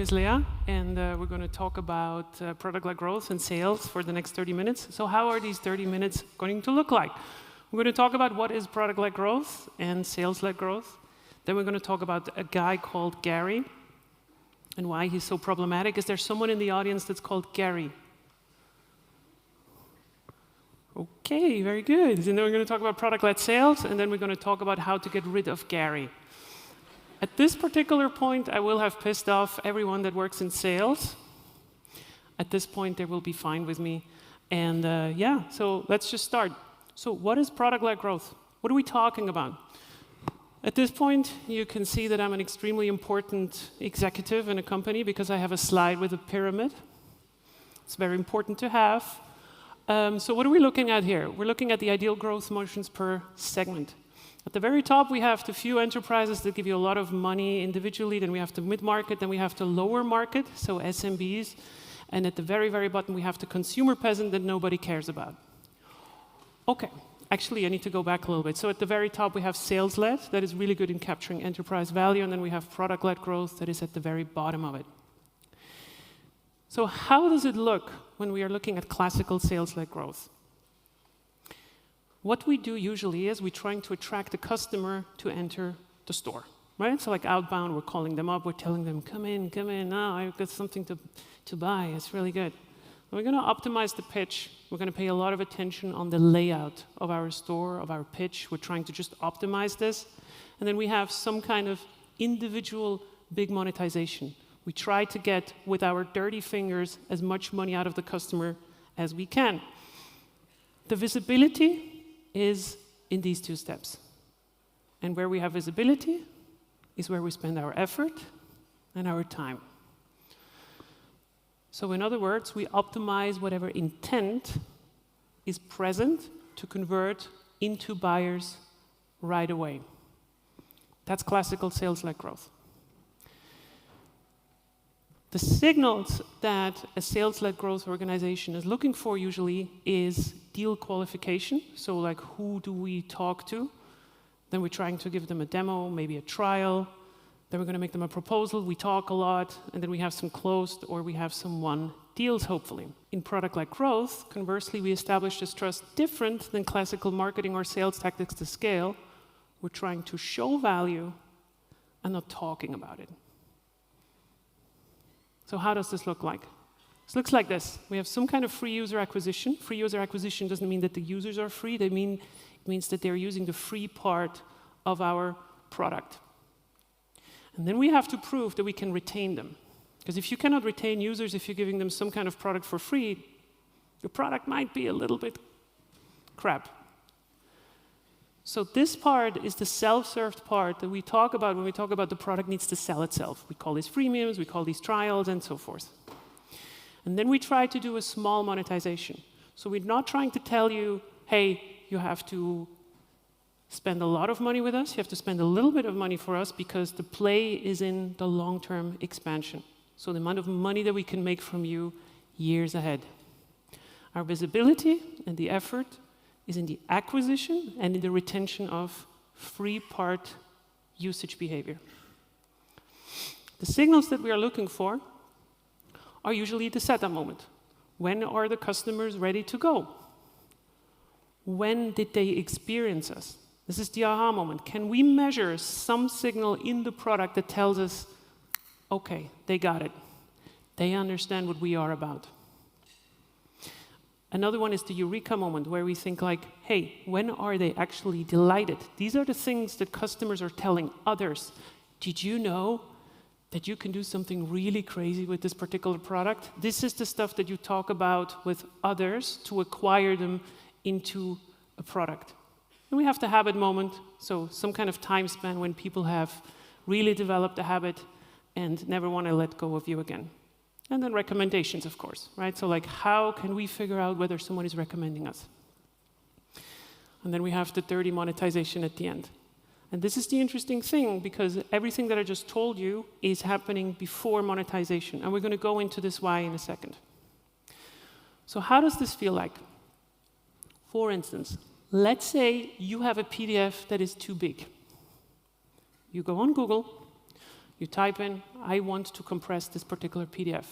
is Leah, and we're going to talk about product-led growth and sales for the next 30 minutes. So how are these 30 minutes going to look like? We're going to talk about what is product-led growth and sales-led growth. Then we're going to talk about a guy called Gary and why he's so problematic. Is there someone in the audience that's called Gary? Okay, very good. And then we're going to talk about product-led sales, and then we're going to talk about how to get rid of Gary. At this particular point, I will have pissed off everyone that works in sales. At this point, they will be fine with me. And yeah, so let's just start. So what is product-led growth? What are we talking about? At this point, you can see that I'm an extremely important executive in a company because I have a slide with a pyramid. It's very important to have. So what are we looking at here? We're looking at the ideal growth motions per segment. At the very top, we have the few enterprises that give you a lot of money individually. Then we have the mid-market. Then we have the lower market, so SMBs. And at the very, very bottom, we have the consumer peasant that nobody cares about. OK, actually, I need to go back a little bit. So at the very top, we have sales-led. That is really good in capturing enterprise value. And then we have product-led growth. That is at the very bottom of it. So how does it look when we are looking at classical sales-led growth? What we do usually is we're trying to attract the customer to enter the store, right? So like outbound, we're calling them up, we're telling them, come in, oh, I've got something to buy, it's really good. We're going to optimize the pitch. We're going to pay a lot of attention on the layout of our store, of our pitch. We're trying to just optimize this. And then we have some kind of individual big monetization. We try to get, with our dirty fingers, as much money out of the customer as we can. The visibility is in these two steps. And where we have visibility is where we spend our effort and our time. So in other words, we optimize whatever intent is present to convert into buyers right away. That's classical sales-led growth. The signals that a sales-led growth organization is looking for usually is deal qualification. So like, who do we talk to? Then we're trying to give them a demo, maybe a trial. Then we're going to make them a proposal. We talk a lot. And then we have some closed or we have some won deals, hopefully. In product-led growth, conversely, we establish this trust different than classical marketing or sales tactics to scale. We're trying to show value and not talking about it. So how does this look like? This looks like this. We have some kind of free user acquisition. Free user acquisition doesn't mean that the users are free. It means that they're using the free part of our product. And then we have to prove that we can retain them. Because if you cannot retain users, if you're giving them some kind of product for free, your product might be a little bit crap. So this part is the self-served part that we talk about when we talk about the product needs to sell itself. We call these freemiums, we call these trials, and so forth. And then we try to do a small monetization. So we're not trying to tell you, hey, you have to spend a lot of money with us. You have to spend a little bit of money for us because the play is in the long-term expansion. So the amount of money that we can make from you years ahead. Our visibility and the effort is in the acquisition and in the retention of free part usage behavior. The signals that we are looking for are usually the setup moment. When are the customers ready to go? When did they experience us? This is the aha moment. Can we measure some signal in the product that tells us, OK, they got it. They understand what we are about. Another one is the eureka moment, where we think like, hey, when are they actually delighted? These are the things that customers are telling others. Did you know that you can do something really crazy with this particular product? This is the stuff that you talk about with others to acquire them into a product. And we have the habit moment, so some kind of time span when people have really developed a habit and never want to let go of you again. And then recommendations, of course, right? So like, how can we figure out whether someone is recommending us? And then we have the dirty monetization at the end. And this is the interesting thing, because everything that I just told you is happening before monetization. And we're going to go into this why in a second. So how does this feel like? For instance, let's say you have a PDF that is too big. You go on Google, You type in, I want to compress this particular PDF.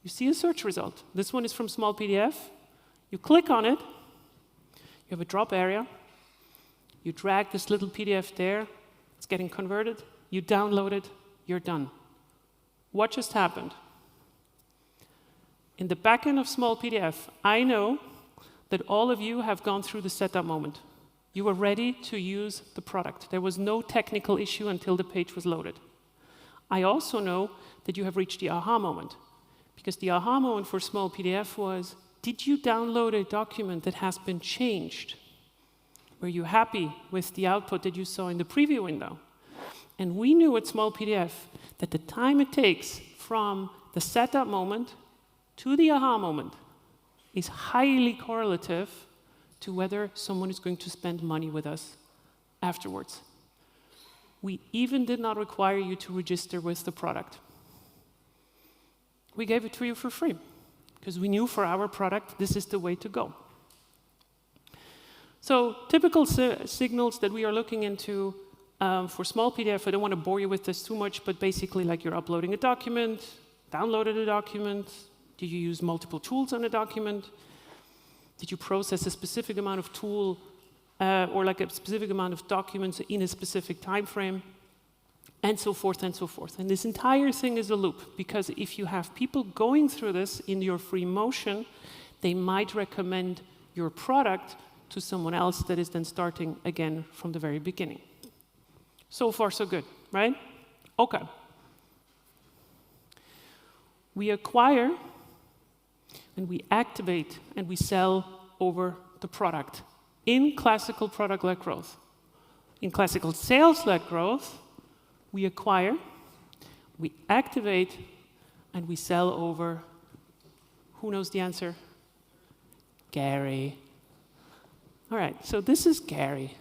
You see a search result. This one is from small PDF. You click on it. You have a drop area. You drag this little PDF there. It's getting converted. You download it. You're done. What just happened? In the backend of small PDF, I know that all of you have gone through the setup moment. You were ready to use the product. There was no technical issue until the page was loaded. I also know that you have reached the aha moment, because the aha moment for small PDF was, did you download a document that has been changed? Were you happy with the output that you saw in the preview window? And we knew at small PDF that the time it takes from the setup moment to the aha moment is highly correlative to whether someone is going to spend money with us afterwards. We even did not require you to register with the product. We gave it to you for free, because we knew for our product this is the way to go. So typical signals that we are looking into for small PDF, I don't want to bore you with this too much, but basically like you're uploading a document, downloaded a document, did you use multiple tools on a document? Did you process a specific amount of tool or like a specific amount of documents in a specific time frame? And so forth and so forth. And this entire thing is a loop, because if you have people going through this in your free motion, they might recommend your product to someone else that is then starting again from the very beginning. So far, so good, right? Okay. We acquire, and we activate, and we sell over the product in classical product-led growth. In classical sales-led growth, we acquire, we activate, and we sell over, who knows the answer? Gary. All right, so this is Gary.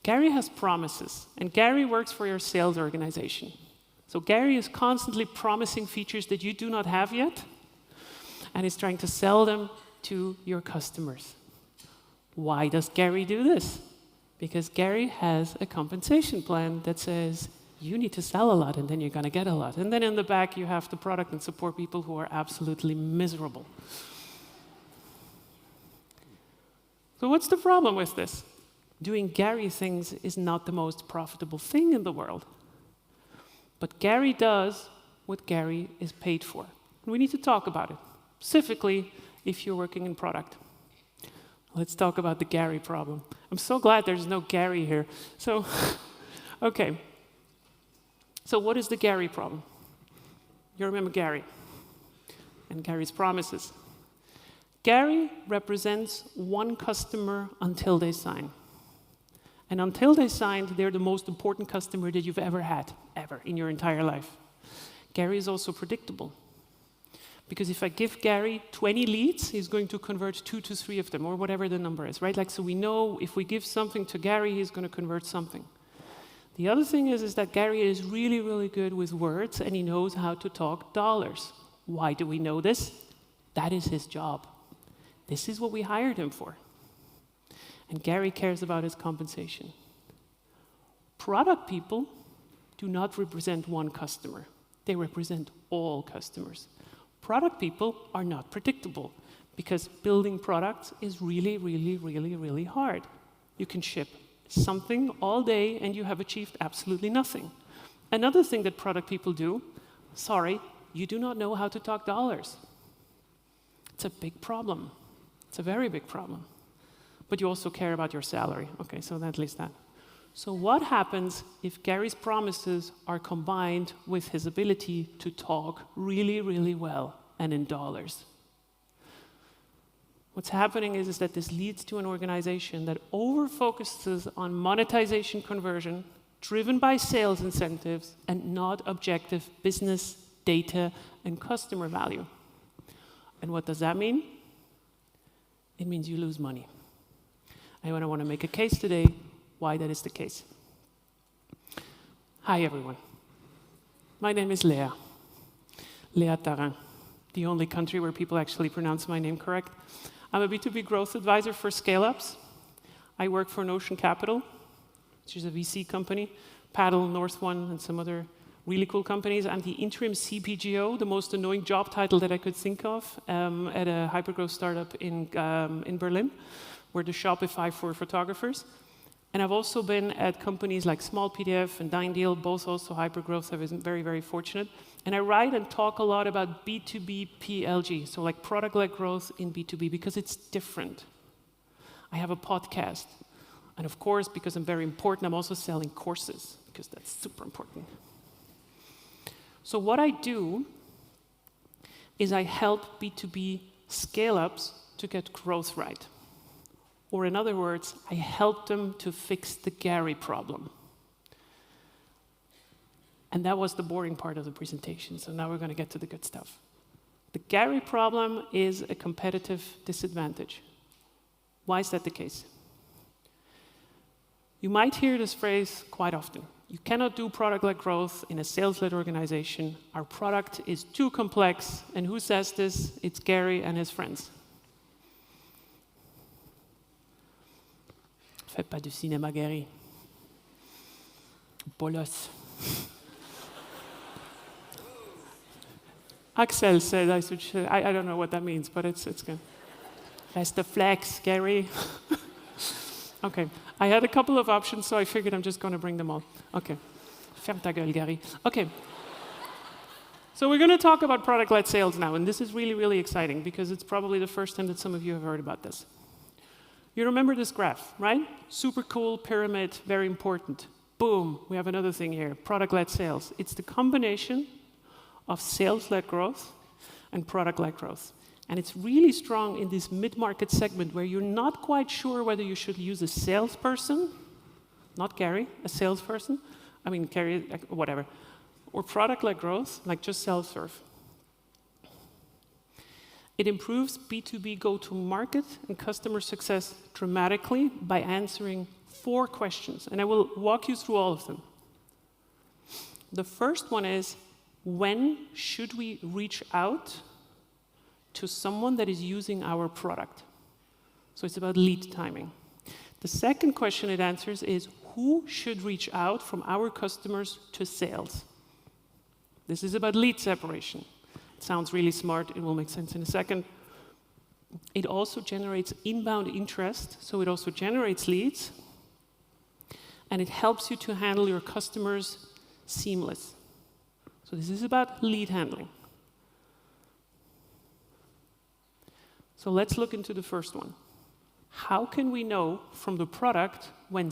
Gary has promises, and Gary works for your sales organization. So Gary is constantly promising features that you do not have yet, and is trying to sell them to your customers. Why does Gary do this? Because Gary has a compensation plan that says, you need to sell a lot, and then you're going to get a lot. And then in the back, you have the product and support people who are absolutely miserable. So what's the problem with this? Doing Gary things is not the most profitable thing in the world. But Gary does what Gary is paid for. And we need to talk about it, specifically if you're working in product. Let's talk about the Gary problem. I'm so glad there's no Gary here. So, okay. So what is the Gary problem? You remember Gary and Gary's promises. Gary represents one customer until they sign. And until they signed, they're the most important customer that you've ever had, ever, in your entire life. Gary is also predictable. Because if I give Gary 20 leads, he's going to convert 2 to 3 of them, or whatever the number is, right? Like, so we know if we give something to Gary, he's going to convert something. The other thing is that Gary is really, really good with words, and he knows how to talk dollars. Why do we know this? That is his job. This is what we hired him for. And Gary cares about his compensation. Product people do not represent one customer. They represent all customers. Product people are not predictable, because building products is really, really, really, really hard. You can ship something all day and you have achieved absolutely nothing. Another thing that product people do, sorry, you do not know how to talk dollars. It's a big problem. It's a very big problem. But you also care about your salary. Okay, so at least that. So what happens if Gary's promises are combined with his ability to talk really, really well and in dollars? What's happening is that this leads to an organization that over-focuses on monetization conversion, driven by sales incentives, and not objective business, data, and customer value. And what does that mean? It means you lose money. I want to make a case today why that is the case. Hi, everyone. My name is Leah. Leah Tharin, the only country where people actually pronounce my name correct. I'm a B2B growth advisor for scale-ups. I work for Notion Capital, which is a VC company Paddle, North One, and some other really cool companies. I'm the interim CPGO, the most annoying job title that I could think of, at a hypergrowth startup in Berlin. We're the Shopify for photographers. And I've also been at companies like Small PDF and DineDeal, both also hypergrowth. I was very, very fortunate. And I write and talk a lot about B2B PLG, so like product-led growth in B2B, because it's different. I have a podcast. And of course, because I'm very important, I'm also selling courses, because that's super important. So what I do is I help B2B scale-ups to get growth right. Or in other words, I help them to fix the Gary problem. And that was the boring part of the presentation, so now we're going to get to the good stuff. The Gary problem is a competitive disadvantage. Why is that the case? You might hear this phrase quite often. You cannot do product-led growth in a sales-led organization. Our product is too complex. And who says this? It's Gary and his friends. Fais pas du cinéma, Gary. Bolos. Axel said I should. I don't know what that means, but it's good. Rest the flex, Gary. Okay, I had a couple of options, so I figured I'm just going to bring them all. Okay, ferme ta gueule, Gary. Okay, so we're going to talk about product-led sales now, and this is really, really exciting because it's probably the first time that some of you have heard about this. You remember this graph, right? Super cool pyramid, very important. Boom, we have another thing here, product-led sales. It's the combination of sales-led growth and product-led growth. And it's really strong in this mid-market segment where you're not quite sure whether you should use a salesperson, not Gary, a salesperson, I mean, Gary, whatever, or product-led growth, like just self-serve. It improves B2B go-to-market and customer success dramatically by answering 4 questions, and I will walk you through all of them. The first one is, when should we reach out to someone that is using our product? So it's about lead timing. The second question it answers is, who should reach out from our customers to sales? This is about lead separation. It sounds really smart, it will make sense in a second. It also generates inbound interest, so it also generates leads, and it helps you to handle your customers seamless. So this is about lead handling. So let's look into the first one. How can we know from the product when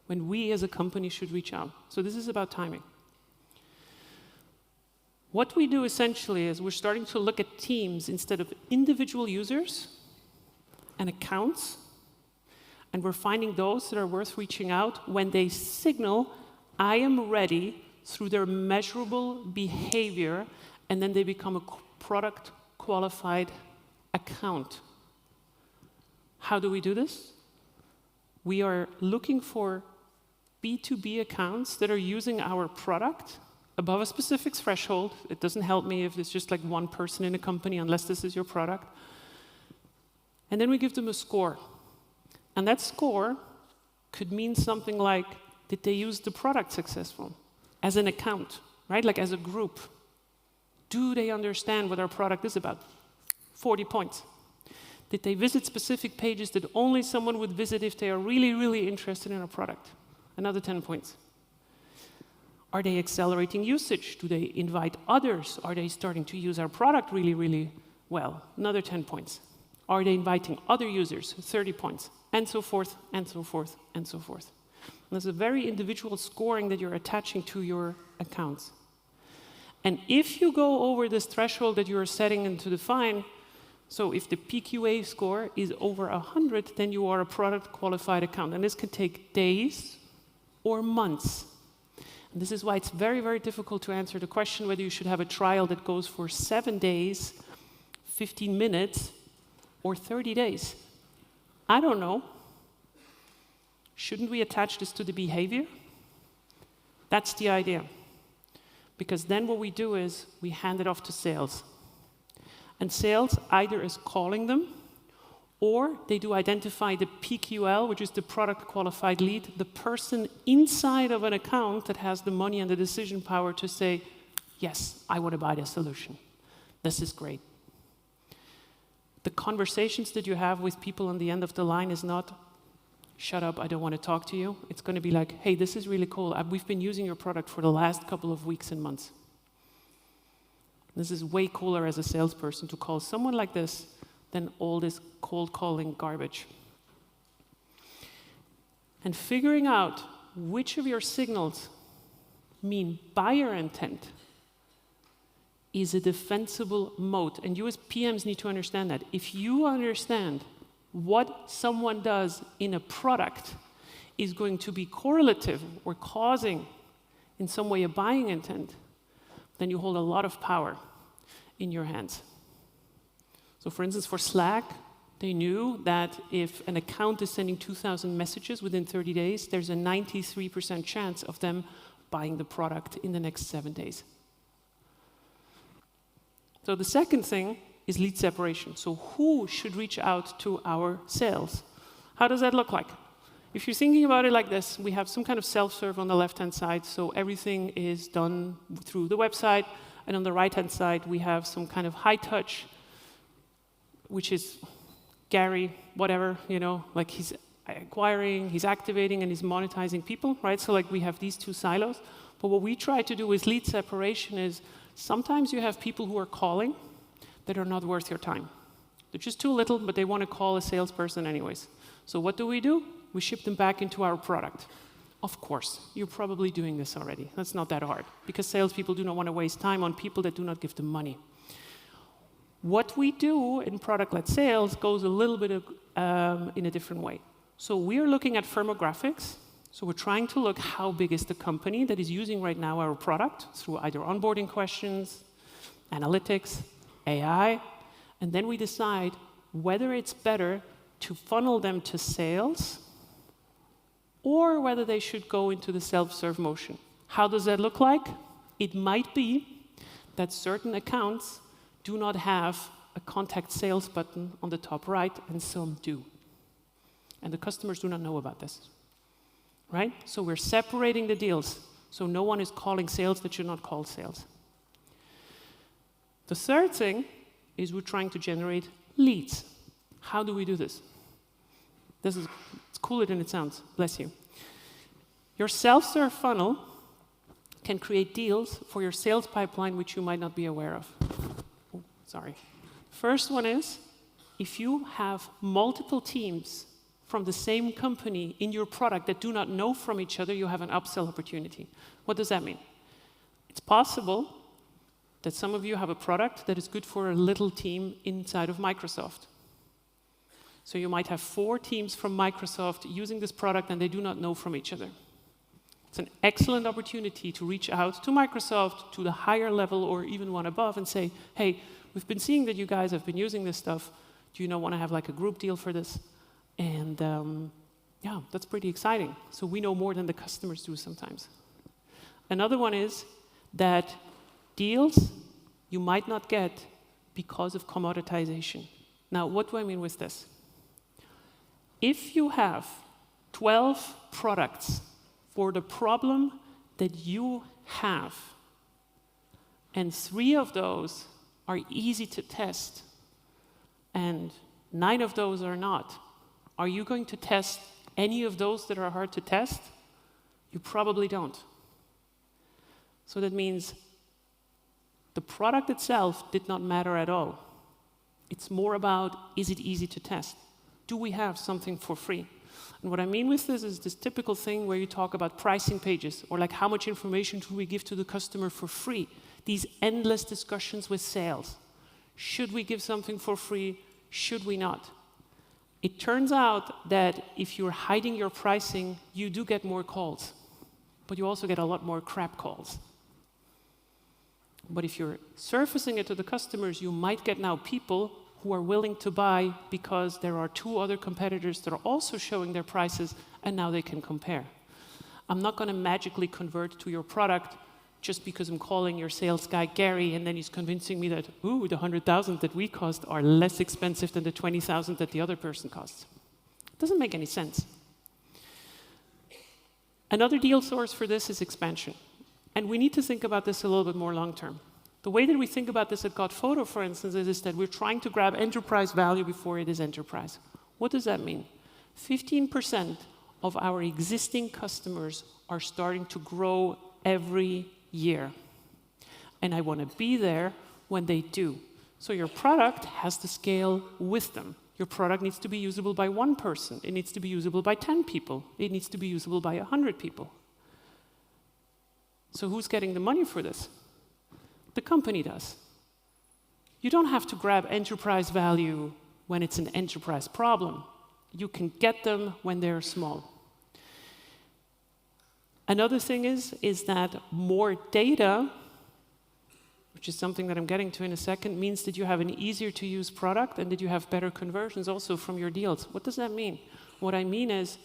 we as a company should reach out? So this is about timing. What we do essentially is we're starting to look at teams instead of individual users and accounts, and we're finding those that are worth reaching out when they signal, I am ready, through their measurable behavior, and then they become a product qualified account. How do we do this? We are looking for B2B accounts that are using our product above a specific threshold. It doesn't help me if it's just like one person in a company, unless this is your product. And then we give them a score. And that score could mean something like, did they use the product successful? As an account, right? Like as a group. Do they understand what our product is about? 40 points. Did they visit specific pages that only someone would visit if they are really, really interested in our product? Another 10 points. Are they accelerating usage? Do they invite others? Are they starting to use our product really, really well? Another 10 points. Are they inviting other users? 30 points. And so forth, and so forth, and so forth. And there's a very individual scoring that you're attaching to your accounts. And if you go over this threshold that you're setting and to define, so if the PQA score is over 100, then you are a product qualified account. And this can take days or months. And this is why it's very, very difficult to answer the question whether you should have a trial that goes for 7 days, 15 minutes, or 30 days. I don't know. Shouldn't we attach this to the behavior? That's the idea. Because then what we do is we hand it off to sales. And sales either is calling them Or they do identify the PQL, which is the product qualified lead, the person inside of an account that has the money and the decision power to say, yes, I want to buy this solution. This is great. The conversations that you have with people on the end of the line is not, shut up, I don't want to talk to you. It's going to be like, hey, this is really cool. We've been using your product for the last couple of weeks and months. This is way cooler as a salesperson to call someone like this than all this cold calling garbage. And figuring out which of your signals mean buyer intent is a defensible moat. And you as PMs need to understand that. If you understand what someone does in a product is going to be correlative or causing in some way a buying intent, then you hold a lot of power in your hands. So for instance, for Slack, they knew that if an account is sending 2,000 messages within 30 days, there's a 93% chance of them buying the product in the next 7 days. So the second thing is lead separation. So who should reach out to our sales? How does that look like? If you're thinking about it like this, we have some kind of self-serve on the left-hand side, so everything is done through the website, and on the right-hand side, we have some kind of high-touch, which is Gary, whatever, like he's acquiring, he's activating, and he's monetizing people, right? So like we have these two silos. But what we try to do with lead separation is sometimes you have people who are calling that are not worth your time. They're just too little, but they want to call a salesperson anyways. So what do? We ship them back into our product. Of course, you're probably doing this already. That's not that hard, because salespeople do not want to waste time on people that do not give them money. What we do in product-led sales goes a little bit in a different way. So we're looking at firmographics. So we're trying to look how big is the company that is using right now our product through either onboarding questions, analytics, AI, and then we decide whether it's better to funnel them to sales or whether they should go into the self-serve motion. How does that look like? It might be that certain accounts do not have a contact sales button on the top right, and some do. And the customers do not know about this, right? So we're separating the deals, so no one is calling sales that should not call sales. The third thing is we're trying to generate leads. How do we do this? It's cooler than it sounds, bless you. Your self-serve funnel can create deals for your sales pipeline which you might not be aware of. Oh, sorry. First one is, if you have multiple teams from the same company in your product that do not know from each other, you have an upsell opportunity. What does that mean? It's possible that some of you have a product that is good for a little team inside of Microsoft. So you might have 4 teams from Microsoft using this product and they do not know from each other. It's an excellent opportunity to reach out to Microsoft, to the higher level or even one above and say, hey, we've been seeing that you guys have been using this stuff. Do you not want to have like a group deal for this? And yeah, that's pretty exciting. So we know more than the customers do sometimes. Another one is that deals you might not get because of commoditization. Now, what do I mean with this? If you have 12 products for the problem that you have, and 3 of those are easy to test, and 9 of those are not, are you going to test any of those that are hard to test? You probably don't. So that means the product itself did not matter at all. It's more about, is it easy to test? Do we have something for free? And what I mean with this is this typical thing where you talk about pricing pages, or like how much information do we give to the customer for free? These endless discussions with sales. Should we give something for free? Should we not? It turns out that if you're hiding your pricing, you do get more calls, but you also get a lot more crap calls. But if you're surfacing it to the customers, you might get now people who are willing to buy because there are 2 other competitors that are also showing their prices, and now they can compare. I'm not going to magically convert to your product just because I'm calling your sales guy Gary, and then he's convincing me that, ooh, the 100,000 that we cost are less expensive than the 20,000 that the other person costs. It doesn't make any sense. Another deal source for this is expansion. And we need to think about this a little bit more long term. The way that we think about this at Got Photo, for instance, is that we're trying to grab enterprise value before it is enterprise. What does that mean? 15% of our existing customers are starting to grow every year. And I want to be there when they do. So your product has to scale with them. Your product needs to be usable by one person. It needs to be usable by 10 people. It needs to be usable by 100 people. So who's getting the money for this? The company does. You don't have to grab enterprise value when it's an enterprise problem. You can get them when they're small. Another thing is that more data, which is something that I'm getting to in a second, means that you have an easier to use product and that you have better conversions also from your deals. What does that mean? What I mean is,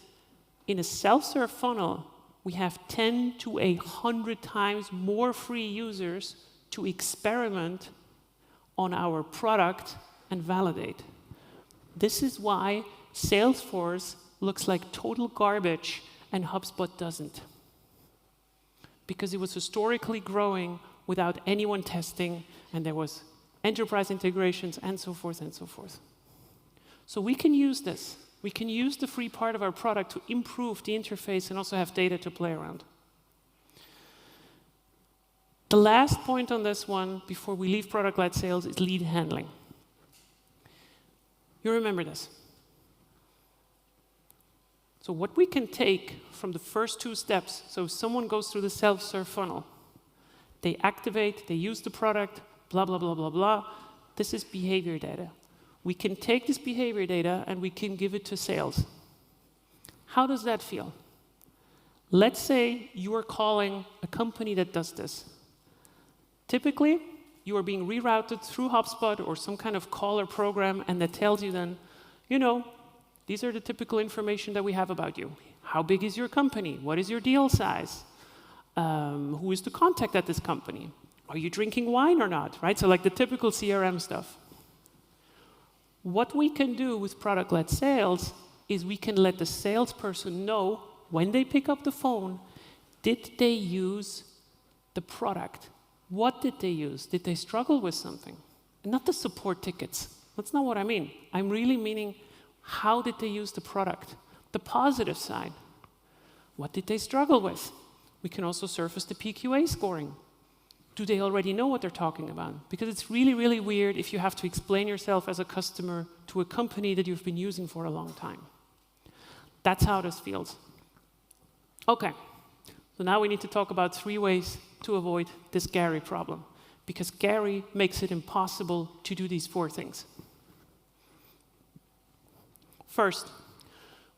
in a self-serve funnel, we have 10 to 100 times more free users to experiment on our product and validate. This is why Salesforce looks like total garbage and HubSpot doesn't. Because it was historically growing without anyone testing, and there was enterprise integrations and so forth and so forth. So we can use this. We can use the free part of our product to improve the interface and also have data to play around. The last point on this one, before we leave product-led sales, is lead handling. You remember this. So what we can take from the first two steps, so if someone goes through the self-serve funnel, they activate, they use the product, blah, blah, blah, blah, blah. This is behavior data. We can take this behavior data and we can give it to sales. How does that feel? Let's say you are calling a company that does this. Typically, you are being rerouted through HubSpot or some kind of caller program, and that tells you then, you know, these are the typical information that we have about you. How big is your company? What is your deal size? Who is the contact at this company? Are you drinking wine or not? Right? So like the typical CRM stuff. What we can do with product-led sales is we can let the salesperson know when they pick up the phone, did they use the product? What did they use? Did they struggle with something? And not the support tickets. That's not what I mean. I'm really meaning, how did they use the product? The positive side. What did they struggle with? We can also surface the PQA scoring. Do they already know what they're talking about? Because it's really, really weird if you have to explain yourself as a customer to a company that you've been using for a long time. That's how this feels. Okay, so now we need to talk about 3 ways to avoid this Gary problem, because Gary makes it impossible to do these 4 things. First,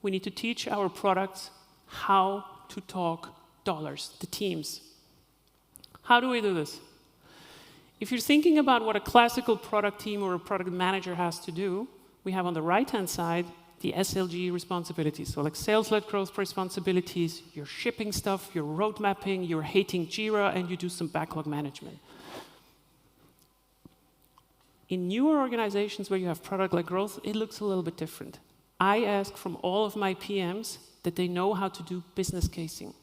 we need to teach our products how to talk dollars, the teams. How do we do this? If you're thinking about what a classical product team or a product manager has to do, we have on the right-hand side the SLG responsibilities. So like sales-led growth responsibilities, you're shipping stuff, you're road mapping, you're hating Jira, and you do some backlog management. In newer organizations where you have product-led growth, it looks a little bit different. I ask from all of my PMs that they know how to do business casing.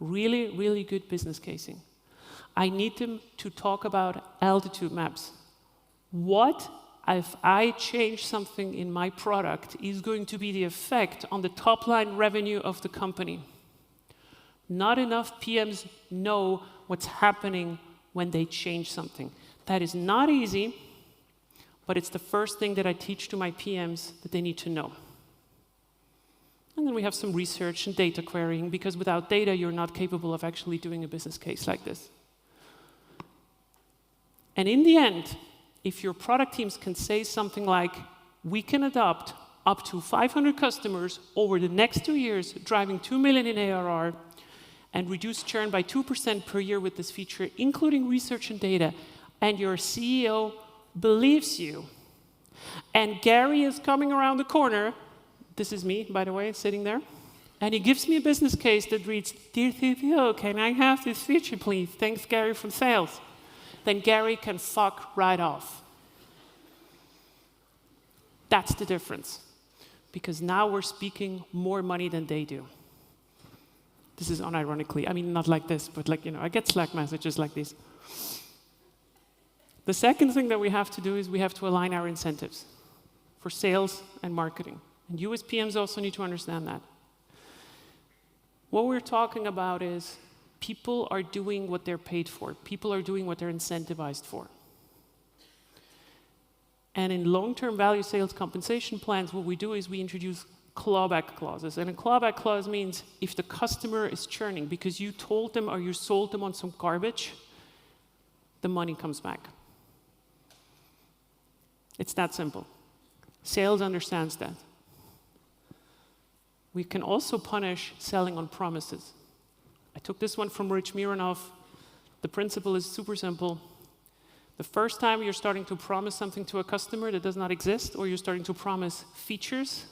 Really, really good business casing. I need them to talk about altitude maps. What if I change something in my product is going to be the effect on the top line revenue of the company? Not enough PMs know what's happening when they change something. That is not easy, but it's the first thing that I teach to my PMs that they need to know. And then we have some research and data querying, because without data, you're not capable of actually doing a business case like this. And in the end, if your product teams can say something like, we can adopt up to 500 customers over the next 2 years, driving 2 million in ARR, and reduce churn by 2% per year with this feature, including research and data, and your CEO believes you, and Gary is coming around the corner. This is me, by the way, sitting there. And he gives me a business case that reads, "Dear CPO, can I have this feature, please? Thanks, Gary from sales." Then Gary can fuck right off. That's the difference. Because now we're speaking more money than they do. This is unironically. I mean, not like this, but like, I get Slack messages like these. The second thing that we have to do is we have to align our incentives for sales and marketing. And you as PMs also need to understand that. What we're talking about is people are doing what they're paid for. People are doing what they're incentivized for. And in long-term value sales compensation plans, what we do is we introduce clawback clauses. And a clawback clause means if the customer is churning because you told them or you sold them on some garbage, the money comes back. It's that simple. Sales understands that. We can also punish selling on promises. I took this one from Rich Mironov. The principle is super simple. The first time you're starting to promise something to a customer that does not exist, or you're starting to promise features,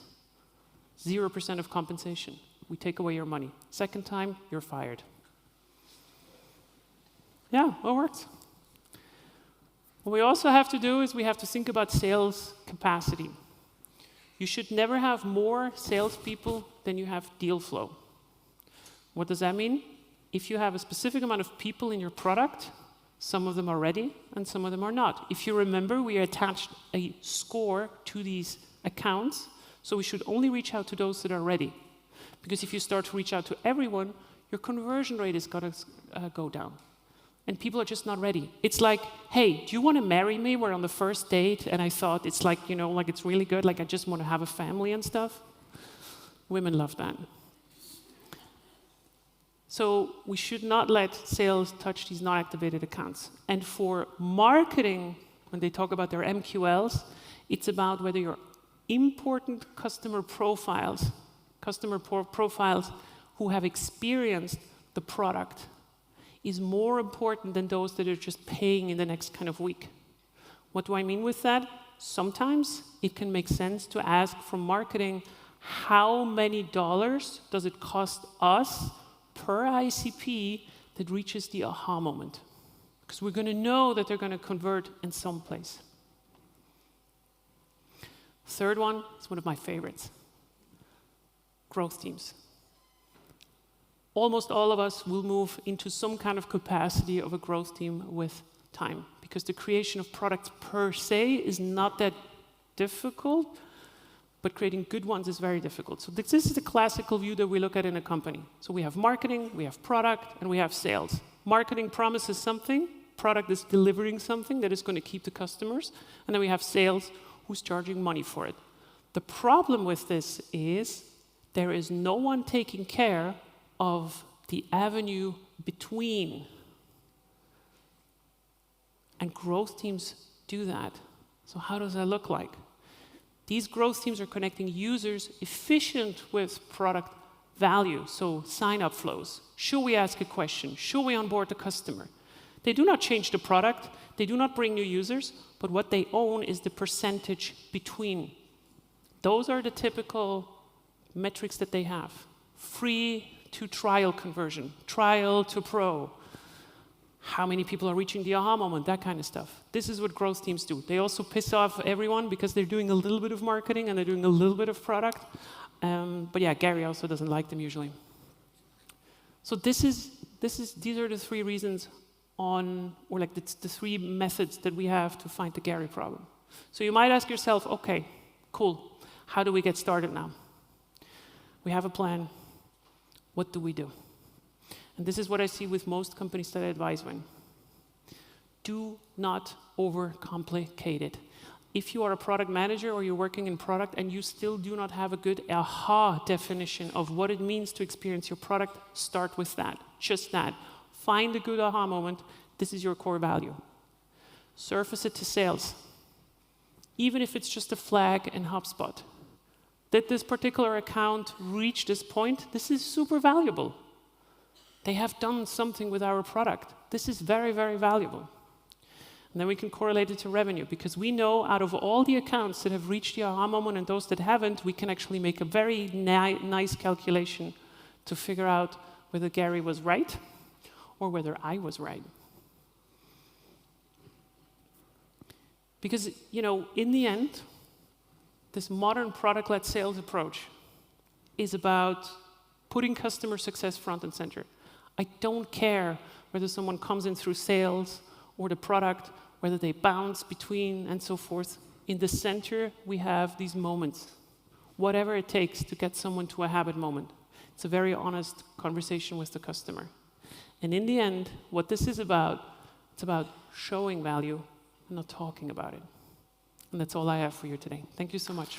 0% of compensation. We take away your money. Second time, you're fired. Yeah, it works. What we also have to do is we have to think about sales capacity. You should never have more salespeople than you have deal flow. What does that mean? If you have a specific amount of people in your product, some of them are ready and some of them are not. If you remember, we attached a score to these accounts, so we should only reach out to those that are ready. Because if you start to reach out to everyone, your conversion rate is going to go down. And people are just not ready. It's like, hey, do you want to marry me? We're on the first date, and I thought it's like, like it's really good, like I just want to have a family and stuff. Women love that. So we should not let sales touch these non-activated accounts. And for marketing, when they talk about their MQLs, it's about whether your important customer profiles who have experienced the product is more important than those that are just paying in the next kind of week. What do I mean with that? Sometimes it can make sense to ask from marketing, how many dollars does it cost us per ICP that reaches the aha moment? Because we're going to know that they're going to convert in some place. Third one is one of my favorites. Growth teams. Almost all of us will move into some kind of capacity of a growth team with time, because the creation of products per se is not that difficult, but creating good ones is very difficult. So this is the classical view that we look at in a company. So we have marketing, we have product, and we have sales. Marketing promises something, product is delivering something that is going to keep the customers, and then we have sales who's charging money for it. The problem with this is there is no one taking care of the avenue between. And growth teams do that. So how does that look like? These growth teams are connecting users efficient with product value, so sign-up flows. Should we ask a question? Should we onboard the customer? They do not change the product, they do not bring new users, but what they own is the percentage between. Those are the typical metrics that they have. Free to trial conversion, trial to pro, how many people are reaching the aha moment, that kind of stuff. This is what growth teams do. They also piss off everyone because they're doing a little bit of marketing and they're doing a little bit of product. But yeah, Gary also doesn't like them usually. So these are the three reasons the three methods that we have to find the Gary problem. So you might ask yourself, okay, cool, how do we get started now? We have a plan. What do we do? And this is what I see with most companies that I advise when. Do not overcomplicate it. If you are a product manager or you're working in product and you still do not have a good aha definition of what it means to experience your product, start with that, just that. Find a good aha moment. This is your core value. Surface it to sales. Even if it's just a flag in HubSpot. Did this particular account reach this point? This is super valuable. They have done something with our product. This is very, very valuable. And then we can correlate it to revenue, because we know out of all the accounts that have reached the aha moment and those that haven't, we can actually make a very nice calculation to figure out whether Gary was right or whether I was right. Because, you know, in the end, this modern product-led sales approach is about putting customer success front and center. I don't care whether someone comes in through sales or the product, whether they bounce between and so forth. In the center, we have these moments, whatever it takes to get someone to a habit moment. It's a very honest conversation with the customer. And in the end, what this is about, it's about showing value and not talking about it. And that's all I have for you today. Thank you so much.